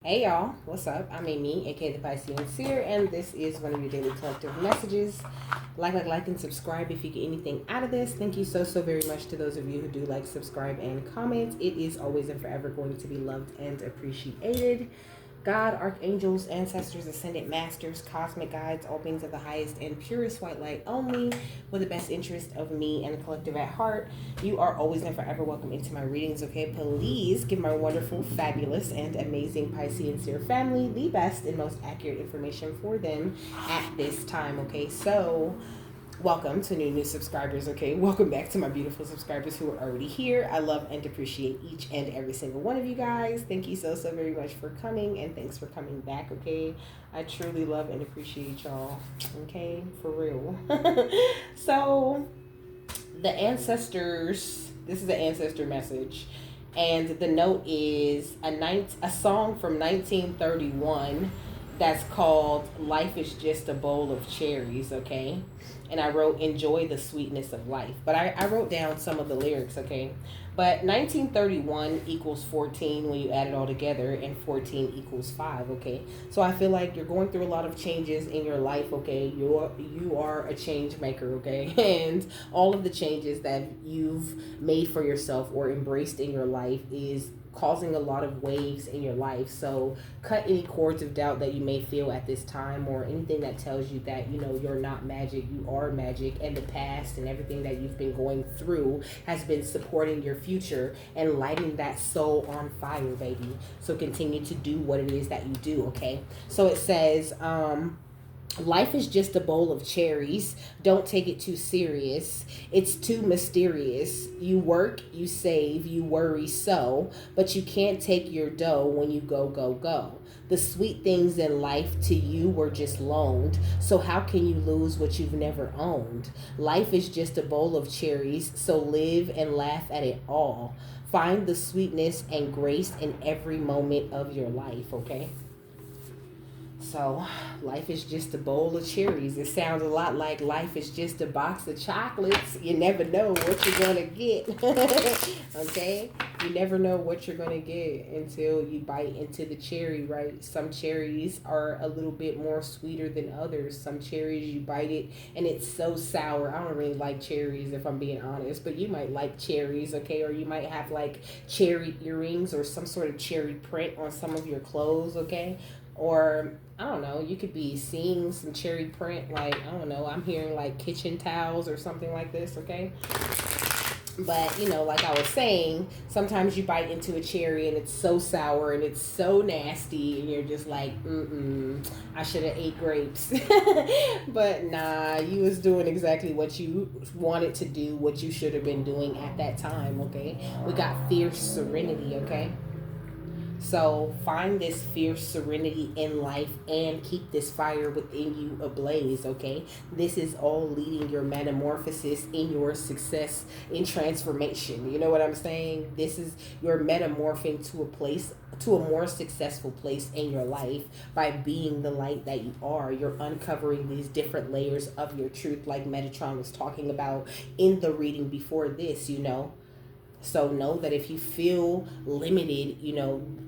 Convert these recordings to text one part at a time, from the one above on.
Hey y'all, what's up? I'm Amy, aka the Piscean Seer, and this is one of your daily collective messages. Like, and subscribe if you get anything out of this. Thank you so very much to those of you who do like, subscribe, and comment. It is always and forever going to be loved and appreciated. God, archangels, ancestors, ascended masters, cosmic guides, all beings of the highest and purest white light only, with the best interest of me and the collective at heart. You are always and forever welcome into my readings, okay? Please give my wonderful, fabulous, and amazing Piscean Seer family the best and most accurate information for them at this time, okay? So, welcome to new subscribers, okay? Welcome back to my beautiful subscribers who are already here. I love and appreciate each and every single one of you guys. Thank you so very much for coming, and thanks for coming back, okay? I truly love and appreciate y'all, okay? For real. So, the ancestors, this is the ancestor message, and the note is a song from 1931 that's called Life is Just a Bowl of Cherries, okay? And I wrote Enjoy the Sweetness of Life. But I wrote down some of the lyrics, okay? But 1931 equals 14 when you add it all together, and 14 equals 5, okay? So I feel like you're going through a lot of changes in your life, okay? You are a change maker, okay? And all of the changes that you've made for yourself or embraced in your life is causing a lot of waves in your life. So cut any cords of doubt that you may feel at this time, or anything that tells you that you're not magic. You are magic, and the past and everything that you've been going through has been supporting your future and lighting that soul on fire, baby. So continue to do what it is that you do, okay? So it says life is just a bowl of cherries. Don't take it too serious. It's too mysterious. You work, you save, you worry so, but you can't take your dough when you go. The sweet things in life to you were just loaned. So how can you lose what you've never owned? Life is just a bowl of cherries, so live and laugh at it all. Find the sweetness and grace in every moment of your life, okay? So, life is just a bowl of cherries. It sounds a lot like life is just a box of chocolates. You never know what you're going to get. Okay? You never know what you're going to get until you bite into the cherry, right? Some cherries are a little bit more sweeter than others. Some cherries, you bite it and it's so sour. I don't really like cherries, if I'm being honest, but you might like cherries, okay? Or you might have like cherry earrings or some sort of cherry print on some of your clothes, okay? Or I don't know, you could be seeing some cherry print, like, I don't know, I'm hearing like kitchen towels or something like this, okay? But, like I was saying, sometimes you bite into a cherry and it's so sour and it's so nasty, and you're just like, I should have ate grapes. But nah, you was doing exactly what you wanted to do, what you should have been doing at that time, okay? We got fierce serenity, okay? So find this fierce serenity in life and keep this fire within you ablaze, okay? This is all leading your metamorphosis in your success in transformation. You know what I'm saying? This is your metamorphing to a place, to a more successful place in your life by being the light that you are. You're uncovering these different layers of your truth, like Metatron was talking about in the reading before this. So know that if you feel limited,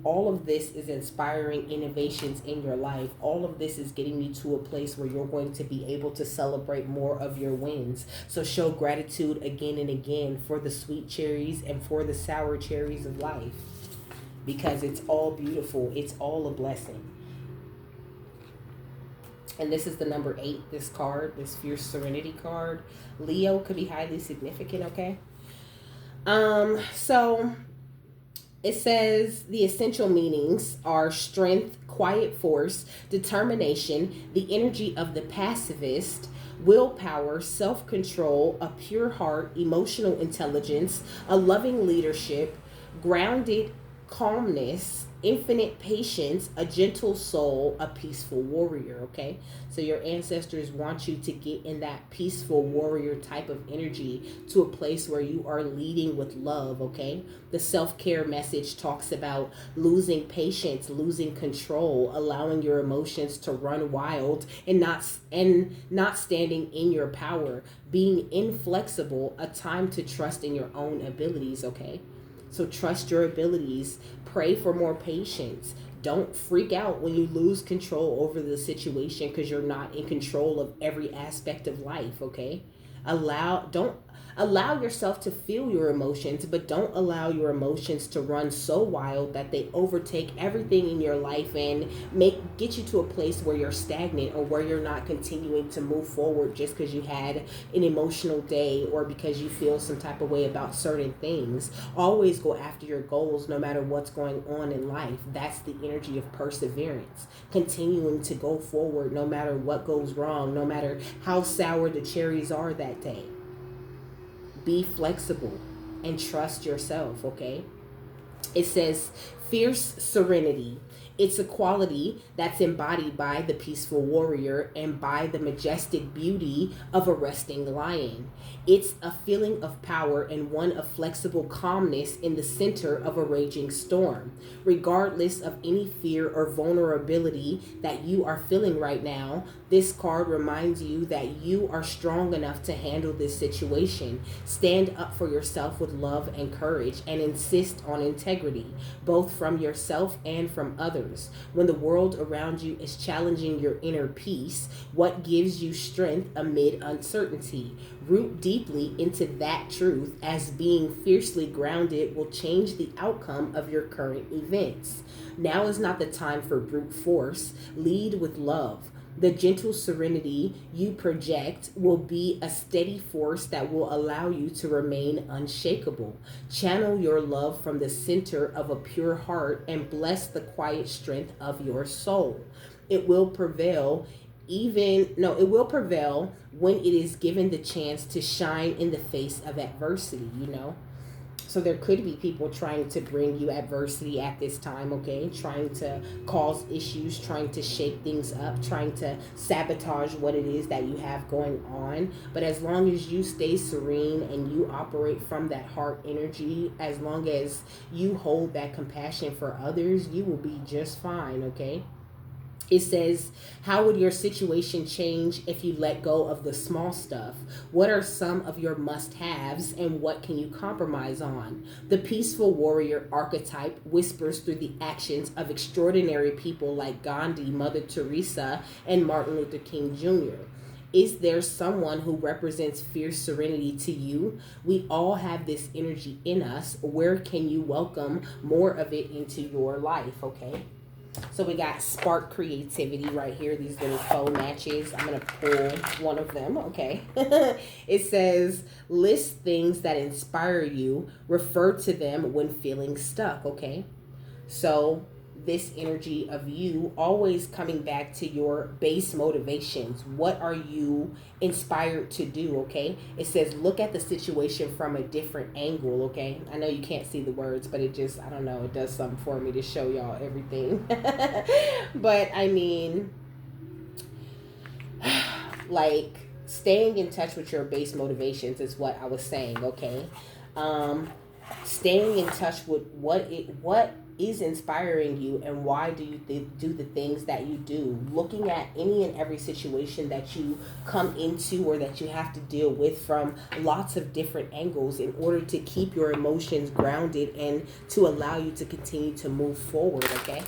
all of this is inspiring innovations in your life. All of this is getting you to a place where you're going to be able to celebrate more of your wins. So show gratitude again and again for the sweet cherries and for the sour cherries of life, because it's all beautiful. It's all a blessing. And this is the number 8, this card, this fierce serenity card. Leo could be highly significant, okay? So it says the essential meanings are strength, quiet force, determination, the energy of the pacifist, willpower, self control, a pure heart, emotional intelligence, a loving leadership, grounded calmness, infinite patience, a gentle soul, a peaceful warrior, okay? So your ancestors want you to get in that peaceful warrior type of energy, to a place where you are leading with love, okay? The self-care message talks about losing patience, losing control, allowing your emotions to run wild, and not standing in your power, being inflexible, a time to trust in your own abilities, okay? So trust your abilities. Pray for more patience. Don't freak out when you lose control over the situation, because you're not in control of every aspect of life, okay? Don't allow yourself to feel your emotions, but don't allow your emotions to run so wild that they overtake everything in your life and get you to a place where you're stagnant, or where you're not continuing to move forward just because you had an emotional day, or because you feel some type of way about certain things. Always go after your goals no matter what's going on in life. That's the energy of perseverance, continuing to go forward no matter what goes wrong, no matter how sour the cherries are that day. Be flexible and trust yourself, okay? It says fierce serenity. It's a quality that's embodied by the peaceful warrior and by the majestic beauty of a resting lion. It's a feeling of power and one of flexible calmness in the center of a raging storm. Regardless of any fear or vulnerability that you are feeling right now, this card reminds you that you are strong enough to handle this situation. Stand up for yourself with love and courage, and insist on integrity, both from yourself and from others. When the world around you is challenging your inner peace, what gives you strength amid uncertainty? Root deeply into that truth, as being fiercely grounded will change the outcome of your current events. Now is not the time for brute force. Lead with love. The gentle serenity you project will be a steady force that will allow you to remain unshakable. Channel your love from the center of a pure heart and bless the quiet strength of your soul. It will prevail it will prevail when it is given the chance to shine in the face of adversity, you know? So there could be people trying to bring you adversity at this time, okay? Trying to cause issues, trying to shake things up, trying to sabotage what it is that you have going on. But as long as you stay serene and you operate from that heart energy, as long as you hold that compassion for others, you will be just fine, okay? It says, how would your situation change if you let go of the small stuff? What are some of your must-haves, and what can you compromise on? The peaceful warrior archetype whispers through the actions of extraordinary people like Gandhi, Mother Teresa, and Martin Luther King Jr. Is there someone who represents fierce serenity to you? We all have this energy in us. Where can you welcome more of it into your life, okay? So we got spark creativity right here, these little faux matches. I'm going to pull one of them, okay? It says, list things that inspire you. Refer to them when feeling stuck, okay? So this energy of you always coming back to your base motivations. What are you inspired to do, okay? It says look at the situation from a different angle, okay? I know you can't see the words, but it just, I don't know, it does something for me to show y'all everything. But I mean, like, staying in touch with your base motivations is what I was saying, okay? Staying in touch with what is inspiring you, and why do you do the things that you do. Looking at any and every situation that you come into or that you have to deal with from lots of different angles in order to keep your emotions grounded and to allow you to continue to move forward, okay?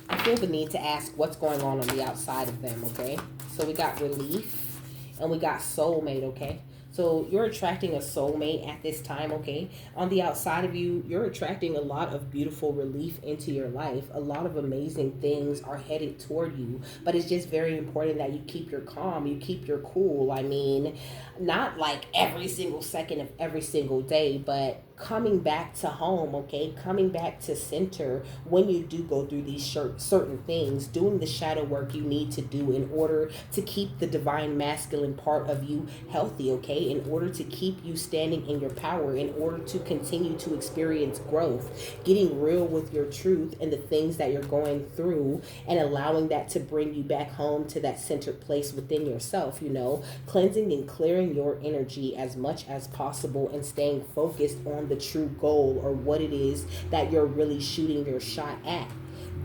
I feel the need to ask what's going on the outside of them, okay? So we got relief and we got soulmate, okay? So you're attracting a soulmate at this time, okay? On the outside of you, you're attracting a lot of beautiful relief into your life. A lot of amazing things are headed toward you. But it's just very important that you keep your calm, you keep your cool. I mean, not like every single second of every single day, but coming back to home, okay? Coming back to center when you do go through these certain things, doing the shadow work you need to do in order to keep the divine masculine part of you healthy, okay? In order to keep you standing in your power, in order to continue to experience growth, getting real with your truth and the things that you're going through, and allowing that to bring you back home to that centered place within yourself, you know, cleansing and clearing your energy as much as possible and staying focused on the true goal, or what it is that you're really shooting your shot at.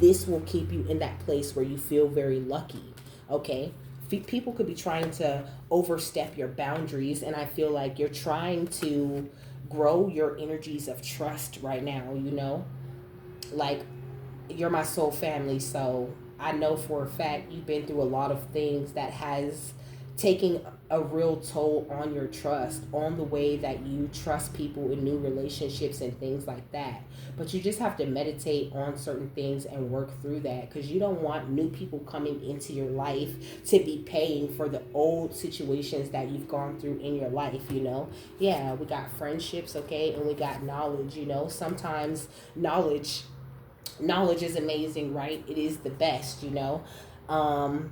This will keep you in that place where you feel very lucky, okay? People could be trying to overstep your boundaries, and I feel like you're trying to grow your energies of trust right now, you know? Like, you're my soul family, so I know for a fact you've been through a lot of things that has taken a real toll on your trust, on the way that you trust people in new relationships and things like that. But you just have to meditate on certain things and work through that, because you don't want new people coming into your life to be paying for the old situations that you've gone through in your life, you know? Yeah, we got friendships, okay, and we got knowledge, you know? Sometimes knowledge is amazing, right? It is the best, you know. um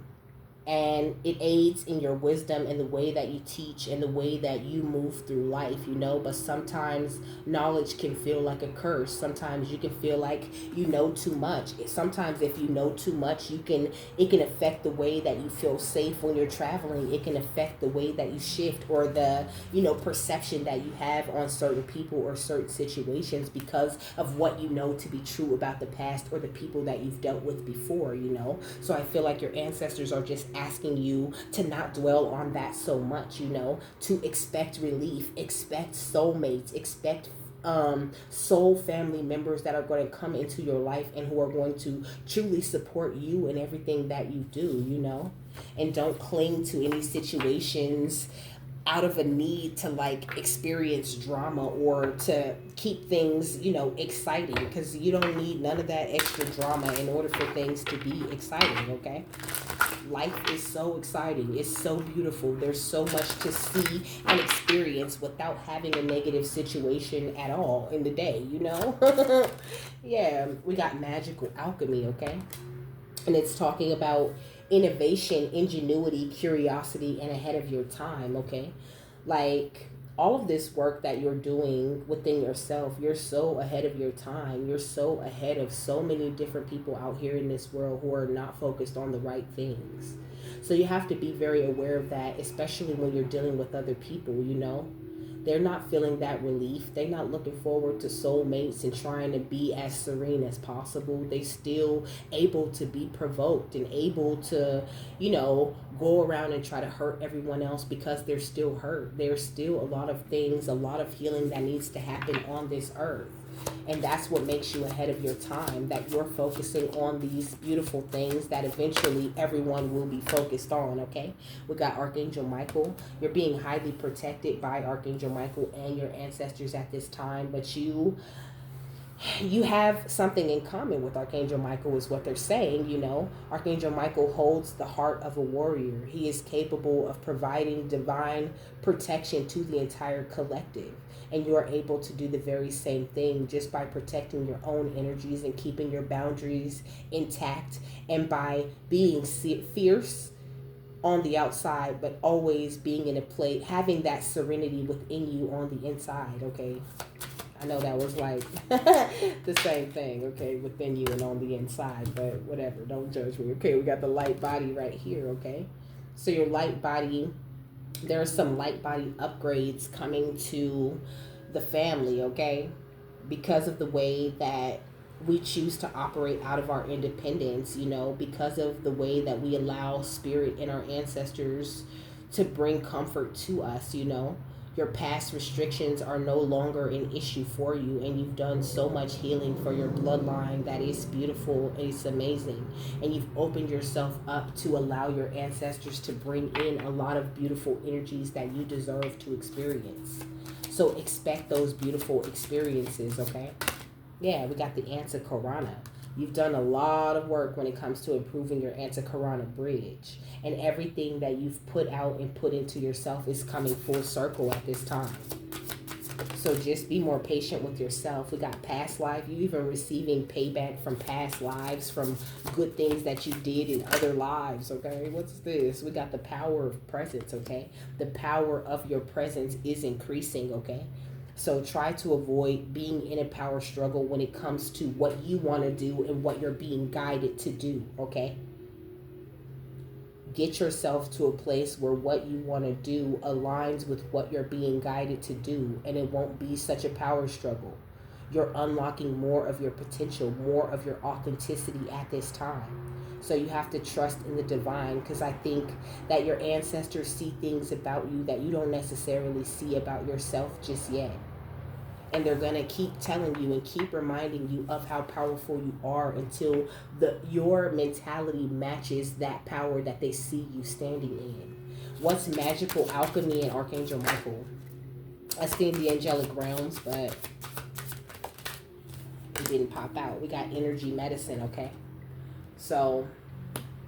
and it aids in your wisdom and the way that you teach and the way that you move through life, you know. But sometimes knowledge can feel like a curse. Sometimes you can feel like you know too much. Sometimes if you know too much, it can affect the way that you feel safe when you're traveling. It can affect the way that you shift, or the, you know, perception that you have on certain people or certain situations, because of what you know to be true about the past or the people that you've dealt with before, you know. So I feel like your ancestors are just asking you to not dwell on that so much, you know, to expect relief, expect soulmates, expect soul family members that are going to come into your life and who are going to truly support you in everything that you do, you know. And don't cling to any situations out of a need to like experience drama or to keep things, you know, exciting, because you don't need none of that extra drama in order for things to be exciting, okay? Life is so exciting. It's so beautiful. There's so much to see and experience without having a negative situation at all in the day, you know? Yeah, we got magical alchemy, okay? And it's talking about innovation, ingenuity, curiosity, and ahead of your time, okay? Like, all of this work that you're doing within yourself, you're so ahead of your time. You're so ahead of so many different people out here in this world who are not focused on the right things. So you have to be very aware of that, especially when you're dealing with other people, you know. They're not feeling that relief. They're not looking forward to soulmates and trying to be as serene as possible. They still able to be provoked and able to, you know, go around and try to hurt everyone else because they're still hurt. There's still a lot of things, a lot of healing that needs to happen on this earth. And that's what makes you ahead of your time, that you're focusing on these beautiful things that eventually everyone will be focused on, okay? We got Archangel Michael. You're being highly protected by Archangel Michael and your ancestors at this time, but you have something in common with Archangel Michael, is what they're saying, you know. Archangel Michael holds the heart of a warrior. He is capable of providing divine protection to the entire collective. And you are able to do the very same thing just by protecting your own energies and keeping your boundaries intact, and by being fierce on the outside, but always being in a place, having that serenity within you on the inside, okay? I know that was like the same thing, okay, within you and on the inside, but whatever, don't judge me. Okay, we got the light body right here, okay? So your light body, there are some light body upgrades coming to the family, okay? Because of the way that we choose to operate out of our independence, you know, because of the way that we allow spirit and our ancestors to bring comfort to us, you know. Your past restrictions are no longer an issue for you, and you've done so much healing for your bloodline that is beautiful. It's amazing. And you've opened yourself up to allow your ancestors to bring in a lot of beautiful energies that you deserve to experience. So expect those beautiful experiences, okay? Yeah, we got the Antakarana. You've done a lot of work when it comes to improving your Antakarana bridge. And everything that you've put out and put into yourself is coming full circle at this time. So just be more patient with yourself. We got past life. You even receiving payback from past lives, from good things that you did in other lives, okay? What's this? We got the power of presence, okay? The power of your presence is increasing, okay? So try to avoid being in a power struggle when it comes to what you want to do and what you're being guided to do, okay? Get yourself to a place where what you want to do aligns with what you're being guided to do, and it won't be such a power struggle. You're unlocking more of your potential, more of your authenticity at this time. So you have to trust in the divine, because I think that your ancestors see things about you that you don't necessarily see about yourself just yet. And they're going to keep telling you and keep reminding you of how powerful you are until your mentality matches that power that they see you standing in. What's magical alchemy and Archangel Michael? I seen the angelic realms, but it didn't pop out. We got energy medicine, okay? So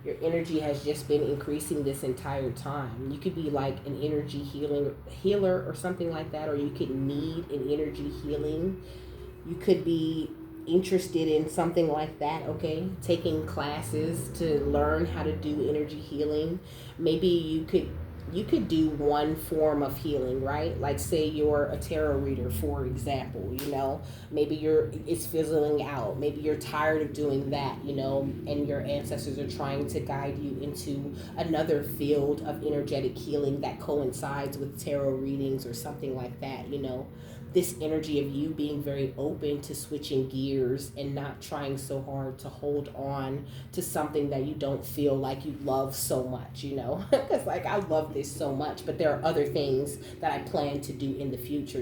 your energy has just been increasing this entire time. You could be like an energy healer or something like that, or you could need an energy healing. You could be interested in something like that, okay? Taking classes to learn how to do energy healing. Maybe you could do one form of healing, right? Like say you're a tarot reader, for example, maybe it's fizzling out. Maybe you're tired of doing that, and your ancestors are trying to guide you into another field of energetic healing that coincides with tarot readings or something like that, this energy of you being very open to switching gears and not trying so hard to hold on to something that you don't feel like you love so much, because like I love this so much, but there are other things that I plan to do in the future.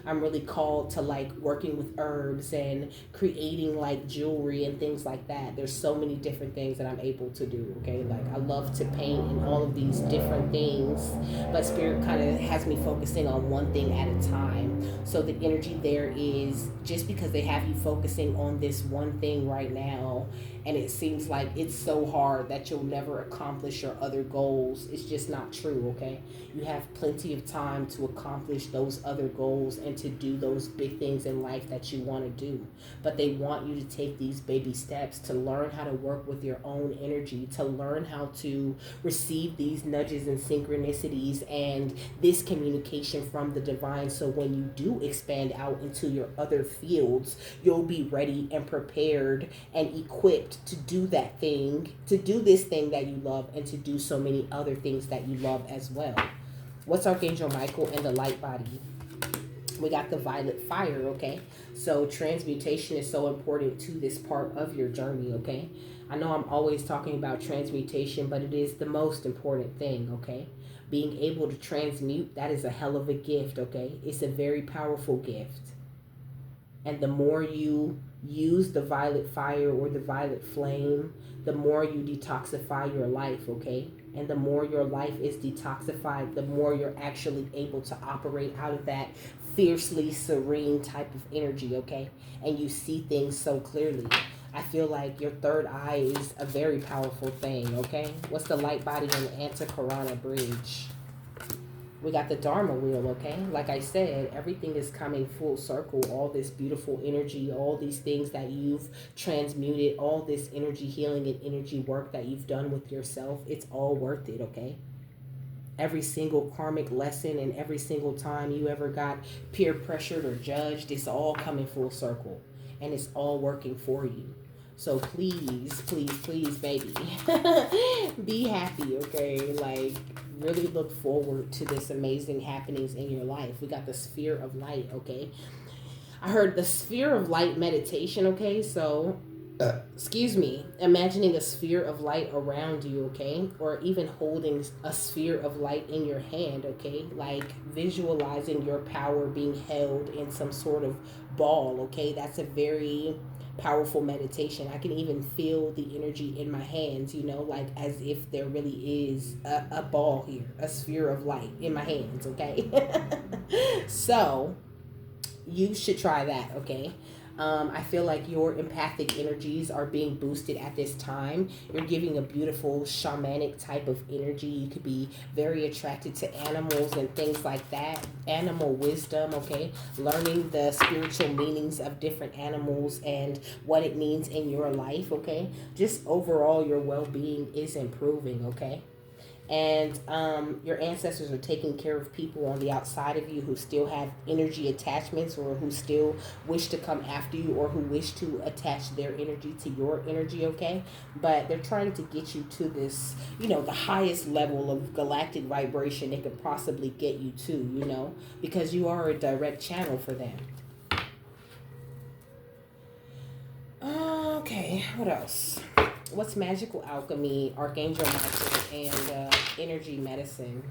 I'm really called to like working with herbs and creating like jewelry and things like that. There's so many different things that I'm able to do, okay? Like I love to paint and all of these different things, but spirit kind of has me focusing on one thing at a time. So the energy there is just because they have you focusing on this one thing right now, and it seems like it's so hard that you'll never accomplish your other goals. It's just not true, okay? You have plenty of time to accomplish those other goals and to do those big things in life that you want to do. But they want you to take these baby steps to learn how to work with your own energy, to learn how to receive these nudges and synchronicities and this communication from the divine. So when you do expand out into your other fields, you'll be ready and prepared and equipped to do that thing, to do this thing that you love, and to do so many other things that you love as well. What's Archangel Michael and the light body? We got the violet fire, okay? So transmutation is so important to this part of your journey, okay? I know I'm always talking about transmutation, but it is the most important thing, okay? Being able to transmute, that is a hell of a gift, okay? It's a very powerful gift. And the more you use the violet fire or the violet flame, the more you detoxify your life, okay? And the more your life is detoxified, the more you're actually able to operate out of that fiercely serene type of energy, okay? And you see things so clearly. I feel like your third eye is a very powerful thing, okay? What's the light body in the Antakarana bridge? We got the Dharma wheel, okay? Like I said, everything is coming full circle. All this beautiful energy, all these things that you've transmuted, all this energy healing and energy work that you've done with yourself, it's all worth it, okay? Every single karmic lesson and every single time you ever got peer pressured or judged, it's all coming full circle. And it's all working for you. So please, please, please, baby, be happy, okay? Like, really look forward to this amazing happenings in your life. We got the sphere of light, okay? I heard the sphere of light meditation, okay? So, imagining a sphere of light around you, okay? Or even holding a sphere of light in your hand, okay? Like visualizing your power being held in some sort of ball, okay? That's a very powerful meditation. I can even feel the energy in my hands, like as if there really is a ball here, a sphere of light in my hands, okay? So you should try that, okay? I feel like your empathic energies are being boosted at this time. You're giving a beautiful shamanic type of energy. You could be very attracted to animals and things like that. Animal wisdom, okay? Learning the spiritual meanings of different animals and what it means in your life, okay? Just overall, your well-being is improving, okay? And your ancestors are taking care of people on the outside of you who still have energy attachments or who still wish to come after you or who wish to attach their energy to your energy, okay? But they're trying to get you to this, the highest level of galactic vibration they could possibly get you to, because you are a direct channel for them. Okay, what else? What's magical alchemy, Archangel Micheal, and energy medicine?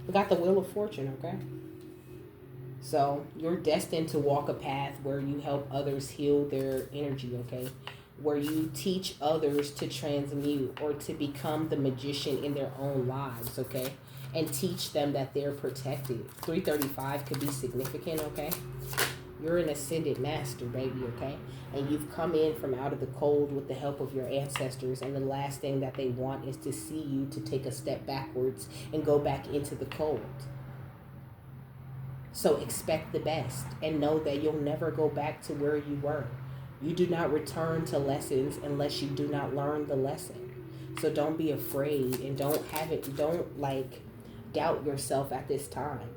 We got the Wheel of Fortune, okay? So you're destined to walk a path where you help others heal their energy, okay? Where you teach others to transmute or to become the magician in their own lives, okay? And teach them that they're protected. 335 could be significant, okay? You're an ascended master, baby, okay? And you've come in from out of the cold with the help of your ancestors, and the last thing that they want is to see you to take a step backwards and go back into the cold. So expect the best and know that you'll never go back to where you were. You do not return to lessons unless you do not learn the lesson. So don't be afraid and don't like doubt yourself at this time.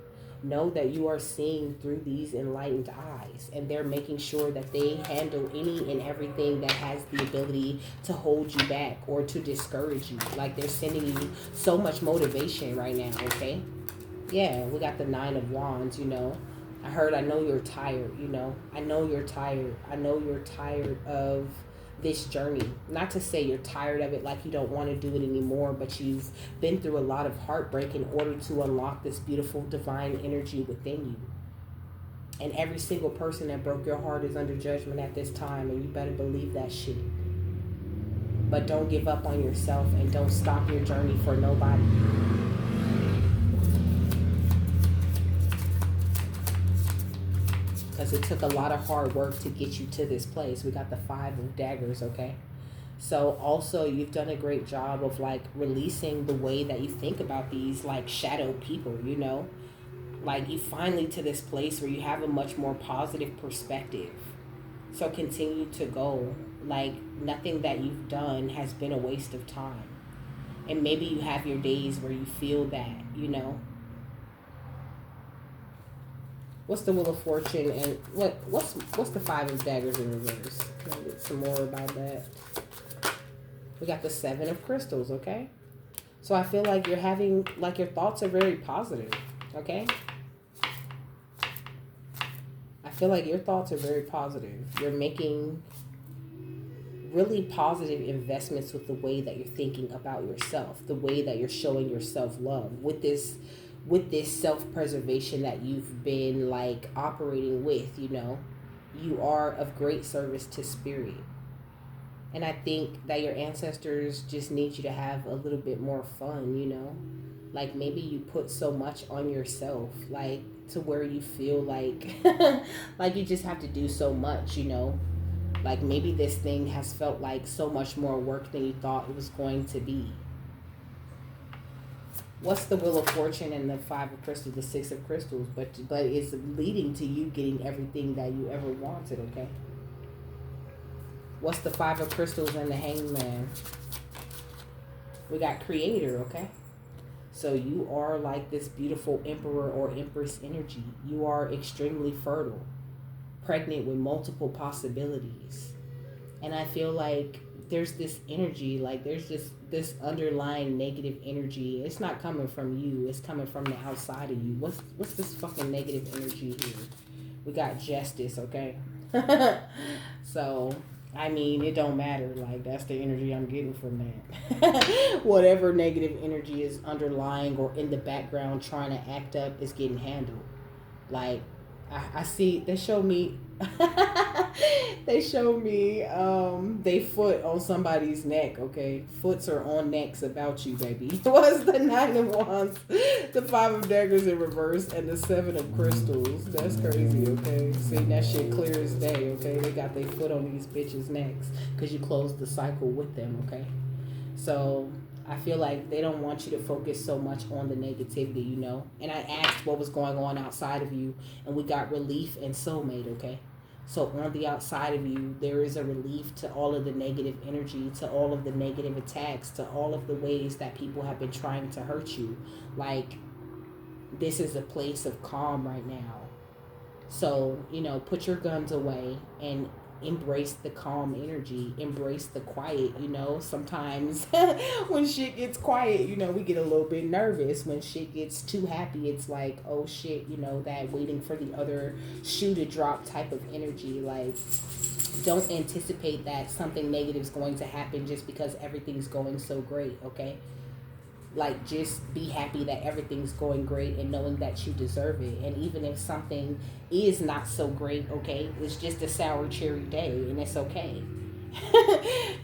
Know that you are seeing through these enlightened eyes, and they're making sure that they handle any and everything that has the ability to hold you back or to discourage you. Like, they're sending you so much motivation right now, okay? Yeah, we got the 9 of Wands, I know you're tired, I know you're tired. I know you're tired of this journey. Not to say you're tired of it like you don't want to do it anymore, but you've been through a lot of heartbreak in order to unlock this beautiful divine energy within you. And every single person that broke your heart is under judgment at this time, and you better believe that shit. But don't give up on yourself, and don't stop your journey for nobody. Because it took a lot of hard work to get you to this place. We got the 5 of daggers, okay? So also, you've done a great job of like releasing the way that you think about these like shadow people, like you finally to this place where you have a much more positive perspective. So continue to go. Like, nothing that you've done has been a waste of time. And maybe you have your days where you feel that, What's the Wheel of Fortune, and what's the 5 of daggers in reverse? Can I get some more about that? We got the 7 of crystals, okay? So I feel like you're having, like, your thoughts are very positive, okay? I feel like your thoughts are very positive. You're making really positive investments with the way that you're thinking about yourself, the way that you're showing yourself love with this self-preservation that you've been like operating with. You are of great service to spirit. And I think that your ancestors just need you to have a little bit more fun, like maybe you put so much on yourself, like to where you feel like like you just have to do so much, like maybe this thing has felt like so much more work than you thought it was going to be. What's the Wheel of Fortune and the 5 of crystals, the 6 of crystals? But it's leading to you getting everything that you ever wanted, okay? What's the 5 of crystals and the Hangman? We got Creator, okay? So you are like this beautiful Emperor or Empress energy. You are extremely fertile, pregnant with multiple possibilities. And I feel like there's this energy, like there's this underlying negative energy. It's not coming from you, it's coming from the outside of you. What's this fucking negative energy here? We got Justice, okay? So I mean, it don't matter, like that's the energy I'm getting from that. Whatever negative energy is underlying or in the background trying to act up is getting handled. Like I see they show me they they foot on somebody's neck, okay? Foots are on necks about you, baby. What's the 9 of Wands, the 5 of daggers in reverse, and the 7 of crystals? That's crazy, okay? See, that shit clear as day, okay? They got their foot on these bitches' necks because you closed the cycle with them, okay? So I feel like they don't want you to focus so much on the negativity, And I asked what was going on outside of you, and we got relief and soulmate, okay? So on the outside of you, there is a relief to all of the negative energy, to all of the negative attacks, to all of the ways that people have been trying to hurt you. Like, this is a place of calm right now. So, put your guns away and embrace the calm energy, embrace the quiet. Sometimes when shit gets quiet, we get a little bit nervous. When shit gets too happy, it's like, oh shit, that waiting for the other shoe to drop type of energy. Like, don't anticipate that something negative is going to happen just because everything's going so great, okay? Like, just be happy that everything's going great and knowing that you deserve it. And even if something is not so great, okay, it's just a sour cherry day and it's okay.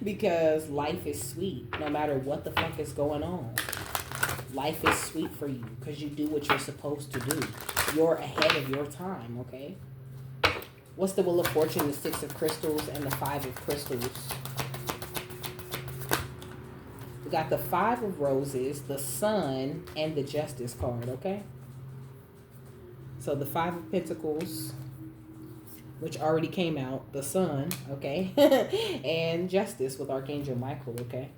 Because life is sweet no matter what the fuck is going on. Life is sweet for you because you do what you're supposed to do. You're ahead of your time, okay? What's the Wheel of Fortune, the Six of Crystals, and the Five of Crystals? We got the Five of Roses, the Sun, and the Justice card, okay? So the Five of Pentacles, which already came out, the Sun, okay? And Justice with Archangel Micheal, okay?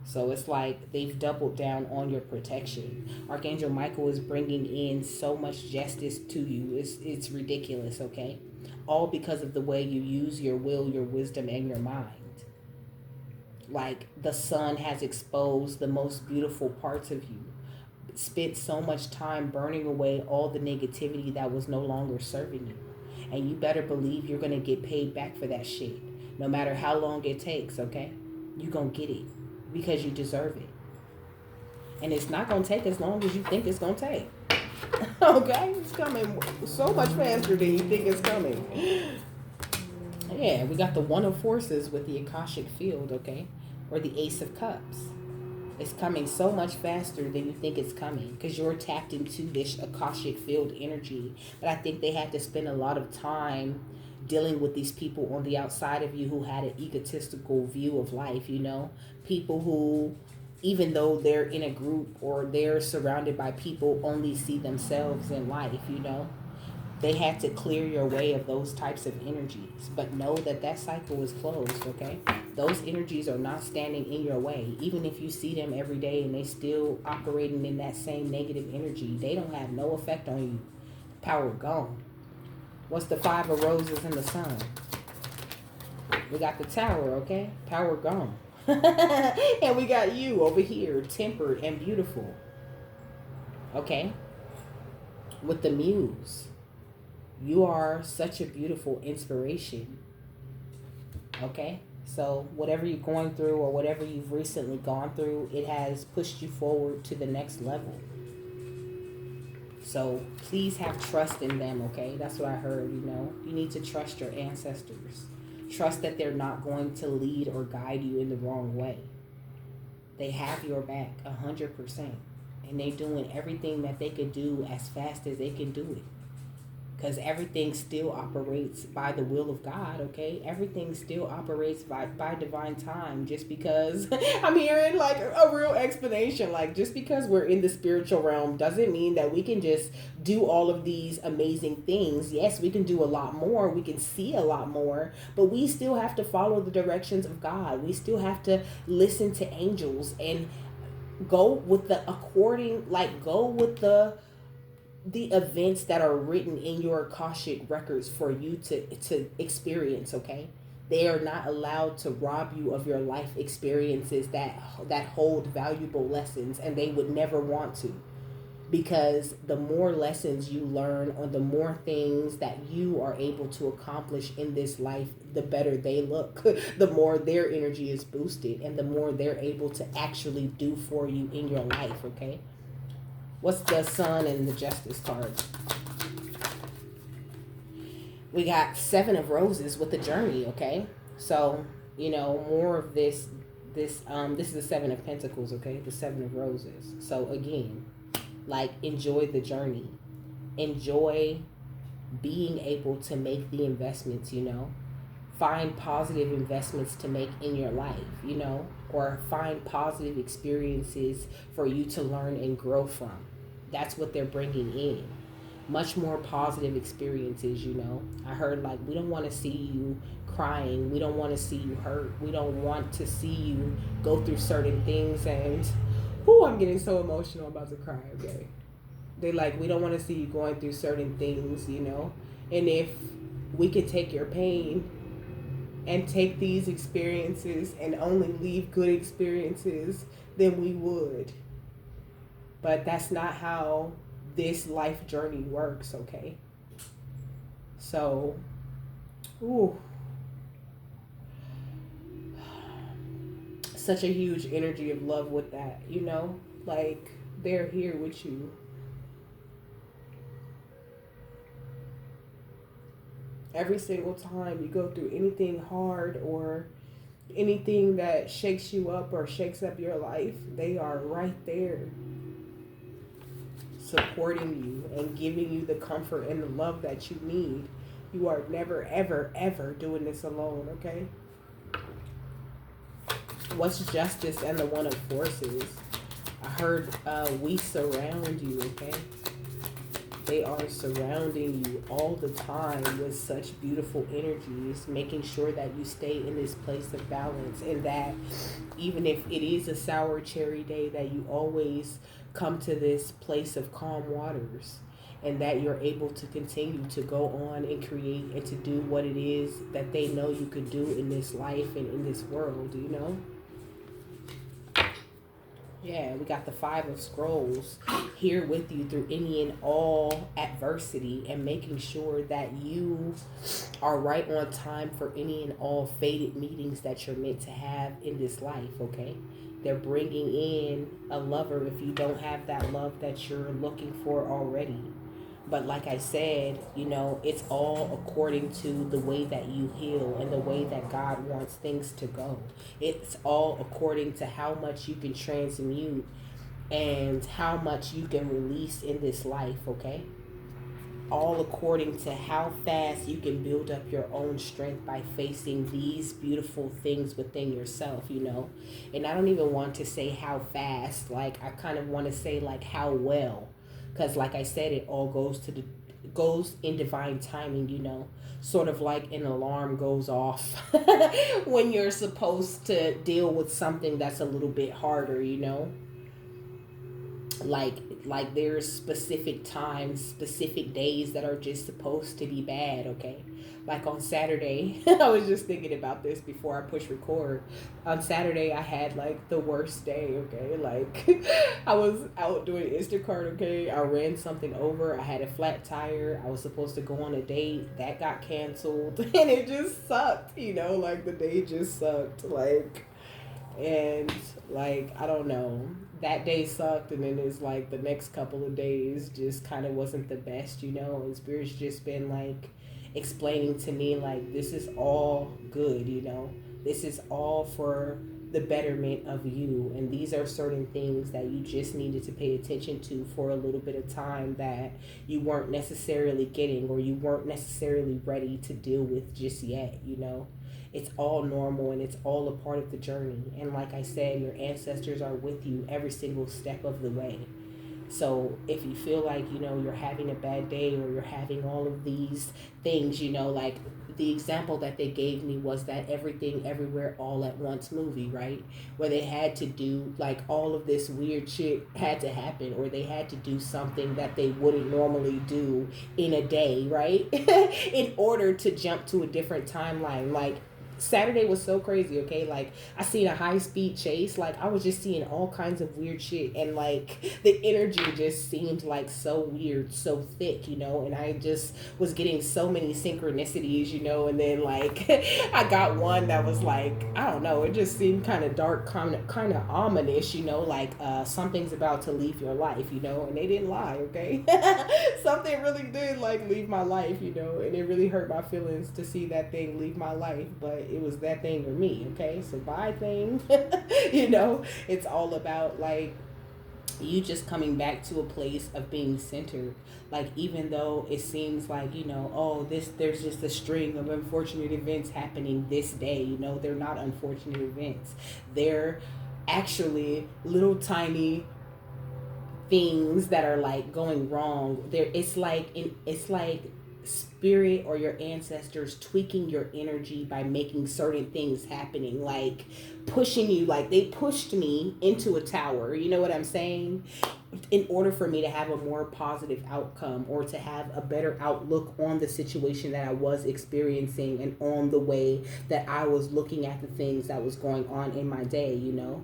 So it's like they've doubled down on your protection. Archangel Micheal is bringing in so much justice to you. It's ridiculous, okay? All because of the way you use your will, your wisdom, and your mind. Like, the sun has exposed the most beautiful parts of you. Spent so much time burning away all the negativity that was no longer serving you. And you better believe you're going to get paid back for that shit. No matter how long it takes, okay? You're going to get it because you deserve it. And it's not going to take as long as you think it's going to take. Okay? It's coming so much faster than you think it's coming. Yeah, we got the One of Forces with the Akashic Field, okay? Or the Ace of Cups. It's coming so much faster than you think it's coming because you're tapped into this Akashic Field energy. But I think they had to spend a lot of time dealing with these people on the outside of you who had an egotistical view of life, you know? People who, even though they're in a group or they're surrounded by people, only see themselves in life, you know? They had to clear your way of those types of energies. But know that that cycle is closed, okay? Those energies are not standing in your way. Even if you see them every day and they still operating in that same negative energy, they don't have no effect on you. Power gone. What's the Five of Roses in the Sun? We got the Tower, okay? Power gone. And we got you over here, tempered and beautiful. Okay? With the Muse. You are such a beautiful inspiration. Okay? So whatever you're going through or whatever you've recently gone through, it has pushed you forward to the next level. So please have trust in them, okay? That's what I heard, you know. You need to trust your ancestors. Trust that they're not going to lead or guide you in the wrong way. They have your back 100%. And they're doing everything that they could do as fast as they can do it. Because everything still operates by the will of God, okay? Everything still operates by divine time. Just because I'm hearing like a real explanation, like just because we're in the spiritual realm doesn't mean that we can just do all of these amazing things. Yes, we can do a lot more. We can see a lot more, but we still have to follow the directions of God. We still have to listen to angels and go with the events that are written in your Akashic records for you to experience, okay? They are not allowed to rob you of your life experiences that hold valuable lessons, and they would never want to. Because the more lessons you learn or the more things that you are able to accomplish in this life, the better they look. The more their energy is boosted and the more they're able to actually do for you in your life, okay? What's the Sun and the Justice card? We got Seven of Roses with the Journey, okay? So, you know, more of this is the Seven of Pentacles, okay? The Seven of Roses. So again, like, enjoy the journey. Enjoy being able to make the investments, you know? Find positive investments to make in your life, you know? Or find positive experiences for you to learn and grow from. That's what they're bringing in. Much more positive experiences, you know? I heard, like, we don't want to see you crying. We don't want to see you hurt. We don't want to see you go through certain things. And, I'm getting so emotional. I'm about to cry, okay? They like, we don't want to see you going through certain things, you know? And if we could take your pain and take these experiences and only leave good experiences, then we would. But that's not how this life journey works, okay? So, such a huge energy of love with that, you know? Like, they're here with you. Every single time you go through anything hard or anything that shakes you up or shakes up your life, they are right there supporting you and giving you the comfort and the love that you need. You are never, ever, ever doing this alone, okay? What's justice and the one of forces? I heard we surround you, okay? They are surrounding you all the time with such beautiful energies, making sure that you stay in this place of balance, and that even if it is a sour cherry day, that you always come to this place of calm waters, and that you're able to continue to go on and create and to do what it is that they know you could do in this life and in this world, you know? Yeah, we got the Five of Scrolls here with you through any and all adversity, and making sure that you are right on time for any and all fated meetings that you're meant to have in this life, okay? They're bringing in a lover if you don't have that love that you're looking for already. But like I said, you know, it's all according to the way that you heal and the way that God wants things to go. It's all according to how much you can transmute and how much you can release in this life, okay? All according to how fast you can build up your own strength by facing these beautiful things within yourself, you know? And I don't even want to say how fast, like I kind of want to say like how well, because like I said, it all goes in divine timing, you know, sort of like an alarm goes off when you're supposed to deal with something that's a little bit harder, you know, like there's specific times, specific days that are just supposed to be bad, okay? Like on Saturday, I was just thinking about this before I push record. On Saturday, I had like the worst day, okay? Like I was out doing Instacart, okay? I ran something over. I had a flat tire. I was supposed to go on a date. That got canceled. And it just sucked, you know? Like the day just sucked. Like, and like, I don't know. That day sucked, and then it's like the next couple of days just kind of wasn't the best, you know? And Spirit's just been like explaining to me like this is all good, you know, this is all for the betterment of you, and these are certain things that you just needed to pay attention to for a little bit of time that you weren't necessarily getting or you weren't necessarily ready to deal with just yet, you know. It's all normal and it's all a part of the journey, and like I said, your ancestors are with you every single step of the way. So if you feel like, you know, you're having a bad day or you're having all of these things, you know, like the example that they gave me was that Everything Everywhere All at Once movie, right? Where they had to do like all of this weird shit had to happen, or they had to do something that they wouldn't normally do in a day, right? In order to jump to a different timeline. Like Saturday was so crazy, okay? Like I seen a high speed chase, like I was just seeing all kinds of weird shit, and like the energy just seemed like so weird, so thick, you know, and I just was getting so many synchronicities, you know, and then like I got one that was like, I don't know, it just seemed kind of dark, kind of ominous, you know, like something's about to leave your life, you know, and they didn't lie, okay? Something really did like leave my life, you know, and it really hurt my feelings to see that thing leave my life, but it was that thing or me, okay? So bye thing. You know, it's all about like you just coming back to a place of being centered. Like even though it seems like, you know, oh, there's just a string of unfortunate events happening this day, you know, they're not unfortunate events. They're actually little tiny things that are like going wrong. It's like spirit or your ancestors tweaking your energy by making certain things happening, like pushing you, like they pushed me into a tower, you know what I'm saying, in order for me to have a more positive outcome or to have a better outlook on the situation that I was experiencing and on the way that I was looking at the things that was going on in my day, you know.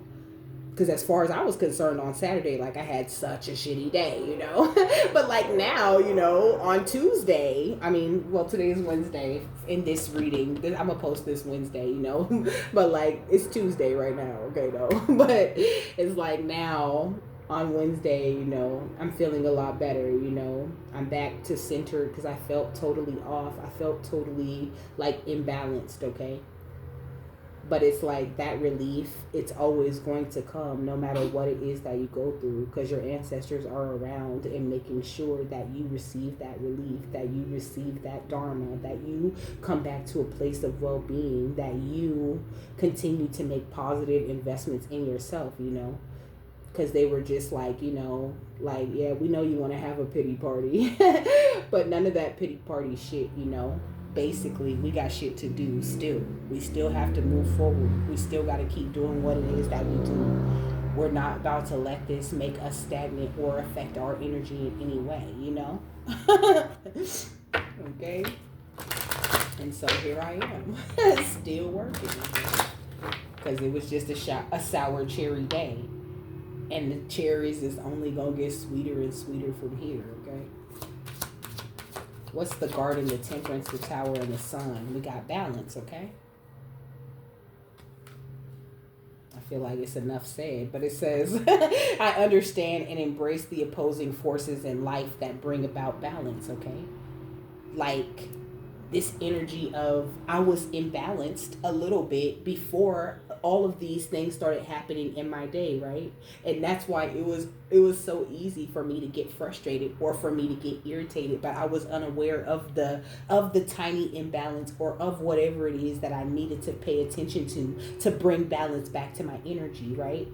Because as far as I was concerned on Saturday, like I had such a shitty day, you know. But like now, you know, on Tuesday, I mean, well, today is Wednesday in this reading. I'm going to post this Wednesday, you know. But like it's Tuesday right now, okay, though. But it's like now on Wednesday, I'm feeling a lot better, I'm back to center because I felt totally off. I felt totally like imbalanced, okay? But it's like that relief, it's always going to come no matter what it is that you go through, because your ancestors are around and making sure that you receive that relief, that you receive that dharma, that you come back to a place of well-being, that you continue to make positive investments in yourself, because they were just like, like, yeah, we know you want to have a pity party, but none of that pity party shit, Basically, we got shit to do still. We still have to move forward. We still got to keep doing what it is that we do. We're not about to let this make us stagnant or affect our energy in any way, Okay? And so here I am, still working. Because it was just a sour cherry day. And the cherries is only going to get sweeter and sweeter from here, okay? What's the garden, the temperance, the tower, and the sun? We got balance, okay? I feel like it's enough said, but it says, I understand and embrace the opposing forces in life that bring about balance, okay? Like this energy of, I was imbalanced a little bit before all of these things started happening in my day, right? And that's why it was so easy for me to get frustrated or for me to get irritated, but I was unaware of the tiny imbalance or of whatever it is that I needed to pay attention to bring balance back to my energy, right?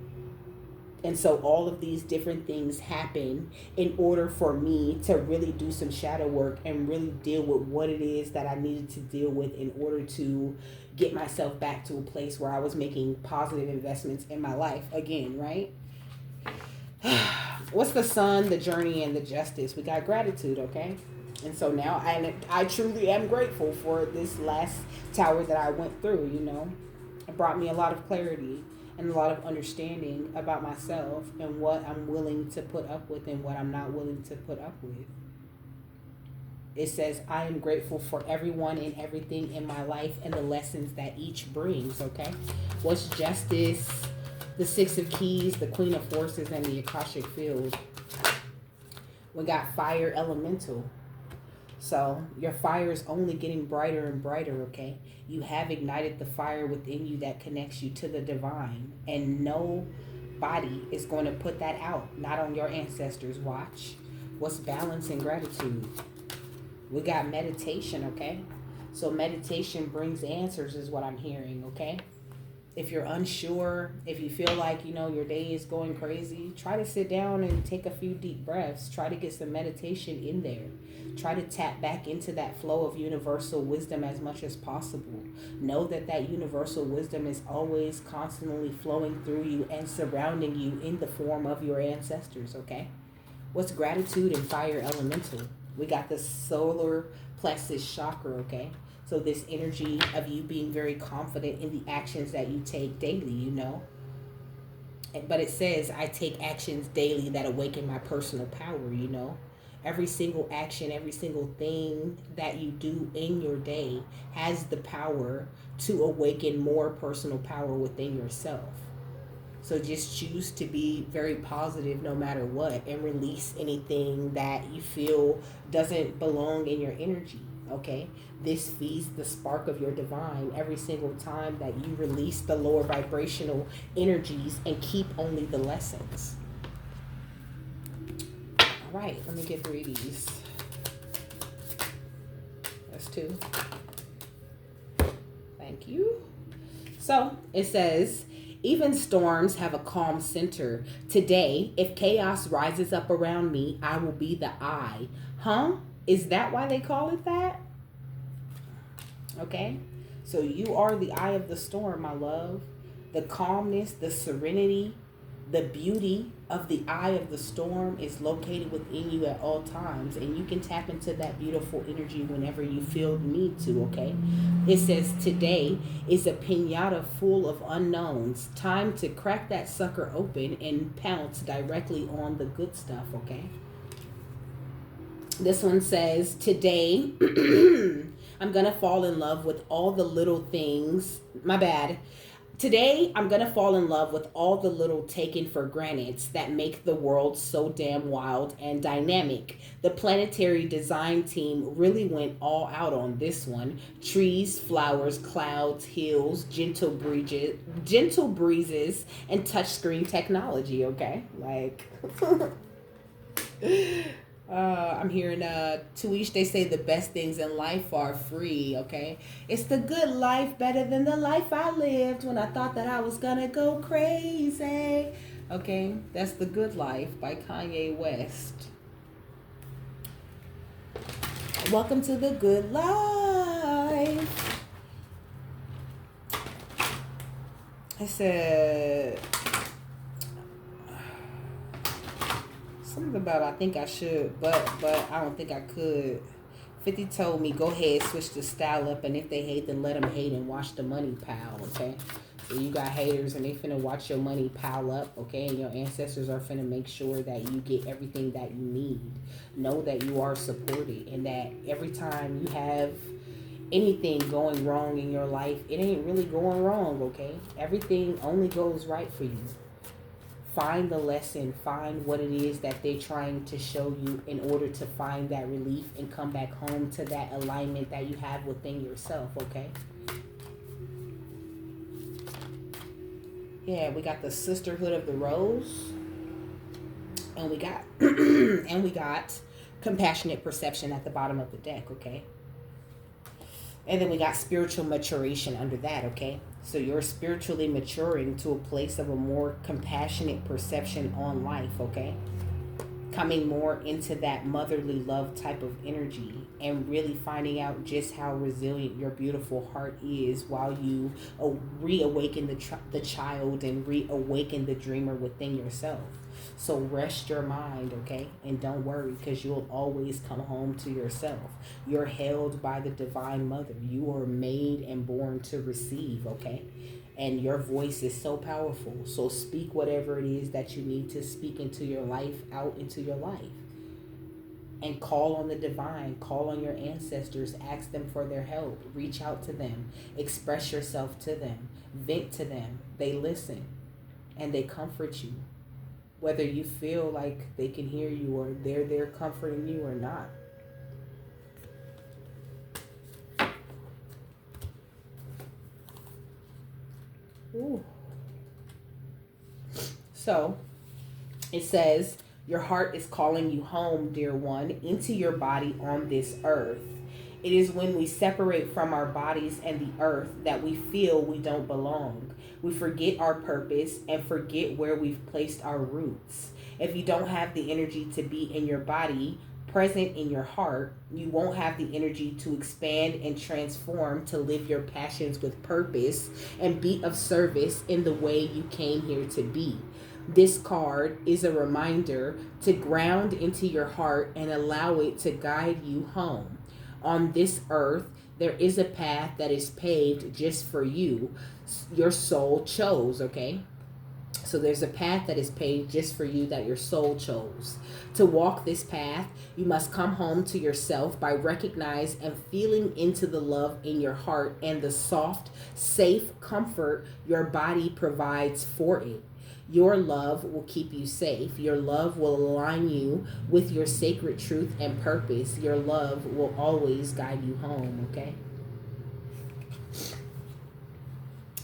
And so all of these different things happen in order for me to really do some shadow work and really deal with what it is that I needed to deal with in order to get myself back to a place where I was making positive investments in my life again, right? What's the sun, the journey, and the justice? We got gratitude, okay? And so now I truly am grateful for this last tower that I went through, It brought me a lot of clarity and a lot of understanding about myself and what I'm willing to put up with and what I'm not willing to put up with. It says, I am grateful for everyone and everything in my life and the lessons that each brings, okay? What's justice? The Six of Keys, the Queen of Forces, and the Akashic Field. We got fire elemental. So your fire is only getting brighter and brighter, okay? You have ignited the fire within you that connects you to the divine. And nobody is going to put that out, not on your ancestors' watch. What's balance and gratitude? We got meditation, okay? So meditation brings answers is what I'm hearing, okay? If you're unsure, if you feel like, your day is going crazy, try to sit down and take a few deep breaths. Try to get some meditation in there. Try to tap back into that flow of universal wisdom as much as possible. Know that universal wisdom is always constantly flowing through you and surrounding you in the form of your ancestors, okay? What's gratitude and fire elemental? We got the solar plexus chakra, okay? So this energy of you being very confident in the actions that you take daily, But it says, I take actions daily that awaken my personal power, Every single action, every single thing that you do in your day has the power to awaken more personal power within yourself. So just choose to be very positive no matter what and release anything that you feel doesn't belong in your energy, okay? This feeds the spark of your divine every single time that you release the lower vibrational energies and keep only the lessons. All right, let me get 3 of these. That's 2. Thank you. So it says, even storms have a calm center. Today, if chaos rises up around me, I will be the eye. Huh? Is that why they call it that? Okay. So you are the eye of the storm, my love. The calmness, the serenity, the beauty of the eye of the storm is located within you at all times. And you can tap into that beautiful energy whenever you feel the need to, okay? It says today is a piñata full of unknowns. Time to crack that sucker open and pounce directly on the good stuff, okay? This one says, today, I'm going to fall in love with all the little things. My bad. Today, I'm going to fall in love with all the little taken for granteds that make the world so damn wild and dynamic. The planetary design team really went all out on this one. Trees, flowers, clouds, hills, gentle breezes, and touchscreen technology, okay? Like, I'm hearing to each they say the best things in life are free, okay? It's the good life better than the life I lived when I thought that I was gonna go crazy. Okay, that's The Good Life by Kanye West. Welcome to the good life. I said something about I think I should, but I don't think I could. 50 told me, go ahead, switch the style up, and if they hate, then let them hate and watch the money pile, okay? So you got haters, and they finna watch your money pile up, okay? And your ancestors are finna make sure that you get everything that you need. Know that you are supported, and that every time you have anything going wrong in your life, it ain't really going wrong, okay? Everything only goes right for you. Find the lesson, find what it is that they're trying to show you in order to find that relief and come back home to that alignment that you have within yourself, okay? Yeah, we got the Sisterhood of the Rose, and we got and we got compassionate perception at the bottom of the deck, okay? And then we got spiritual maturation under that, okay? So you're spiritually maturing to a place of a more compassionate perception on life, okay? Coming more into that motherly love type of energy and really finding out just how resilient your beautiful heart is while you reawaken the child and reawaken the dreamer within yourself. So rest your mind, okay? And don't worry, because you'll always come home to yourself. You're held by the Divine Mother. You are made and born to receive, okay? And your voice is so powerful. So speak whatever it is that you need to speak into your life, out into your life. And call on the divine, call on your ancestors, ask them for their help, reach out to them, express yourself to them, vent to them. They listen and they comfort you. Whether you feel like they can hear you or they're there comforting you or not. Ooh. So, it says, your heart is calling you home, dear one, into your body on this earth. It is when we separate from our bodies and the earth that we feel we don't belong. We forget our purpose and forget where we've placed our roots. If you don't have the energy to be in your body, present in your heart, you won't have the energy to expand and transform, to live your passions with purpose and be of service in the way you came here to be. This card is a reminder to ground into your heart and allow it to guide you home. On this earth, there is a path that is paved just for you. Your soul chose, okay? So there's a path that is paved just for you that your soul chose. To walk this path, you must come home to yourself by recognizing and feeling into the love in your heart and the soft, safe comfort your body provides for it. Your love will keep you safe. Your love will align you with your sacred truth and purpose. Your love will always guide you home, okay?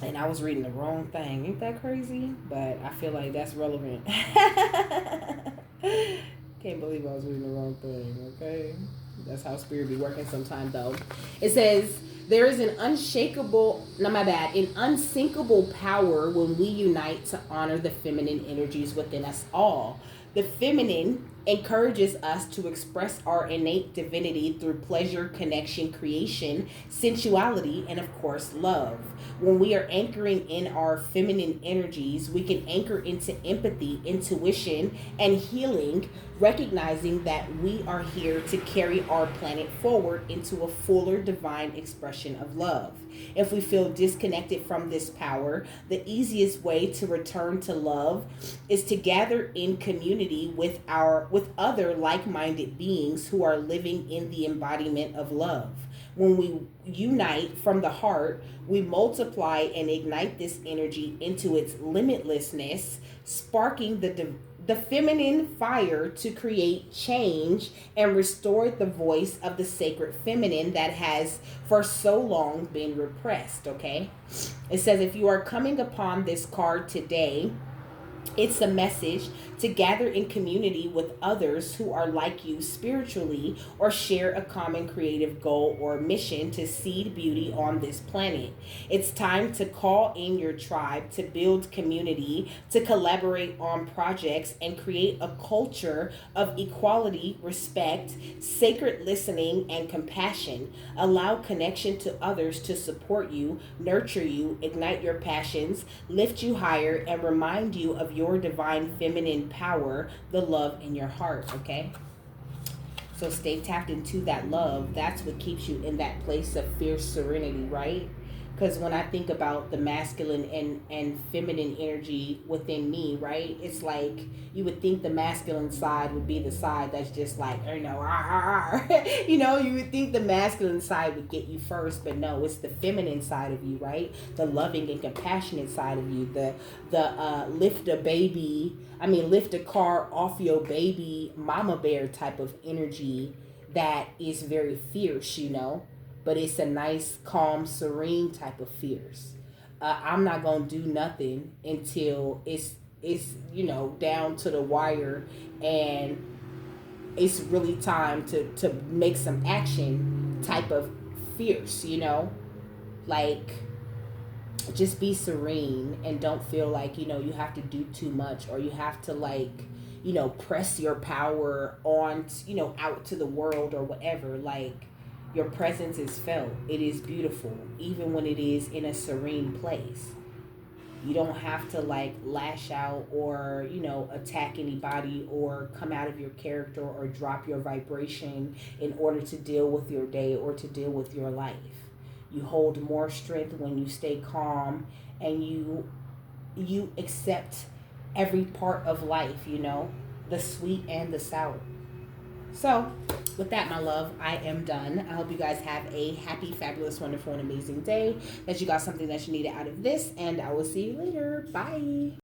And I was reading the wrong thing. Ain't that crazy? But I feel like that's relevant. Can't believe I was reading the wrong thing, okay? That's how spirit be working sometimes, though. It says, there is an unsinkable power when we unite to honor the feminine energies within us all. The feminine encourages us to express our innate divinity through pleasure, connection, creation, sensuality, and of course, love. When we are anchoring in our feminine energies, we can anchor into empathy, intuition, and healing, recognizing that we are here to carry our planet forward into a fuller divine expression of love. If we feel disconnected from this power, the easiest way to return to love is to gather in community with other like-minded beings who are living in the embodiment of love. When we unite from the heart, we multiply and ignite this energy into its limitlessness, sparking the feminine fire to create change and restore the voice of the sacred feminine that has for so long been repressed. Okay, it says if you are coming upon this card today, it's a message to gather in community with others who are like you spiritually or share a common creative goal or mission to seed beauty on this planet. It's time to call in your tribe, to build community, to collaborate on projects, and create a culture of equality, respect, sacred listening, and compassion. Allow connection to others to support you, nurture you, ignite your passions, lift you higher, and remind you of your divine feminine power, the love in your heart. Okay, so stay tapped into that love. That's what keeps you in that place of fierce serenity, right? Because when I think about the masculine and feminine energy within me, right, it's like you would think the masculine side would be the side that's just like, you know, you know, you would think the masculine side would get you first, but no, it's the feminine side of you, right? The loving and compassionate side of you, the lift a baby, I mean, lift a car off your baby, mama bear type of energy that is very fierce, you know, but it's a nice, calm, serene type of fierce. I'm not gonna do nothing until it's you know down to the wire, and it's really time to make some action type of fierce, you know, like just be serene and don't feel like you know you have to do too much or you have to like you know press your power on you know out to the world or whatever. Like your presence is felt, it is beautiful even when it is in a serene place. You don't have to like lash out or you know attack anybody or come out of your character or drop your vibration in order to deal with your day or to deal with your life. You hold more strength when you stay calm and you accept every part of life, you know, the sweet and the sour. So, with that, my love, I am done. I hope you guys have a happy, fabulous, wonderful, and amazing day. That you got something that you needed out of this, and I will see you later. Bye.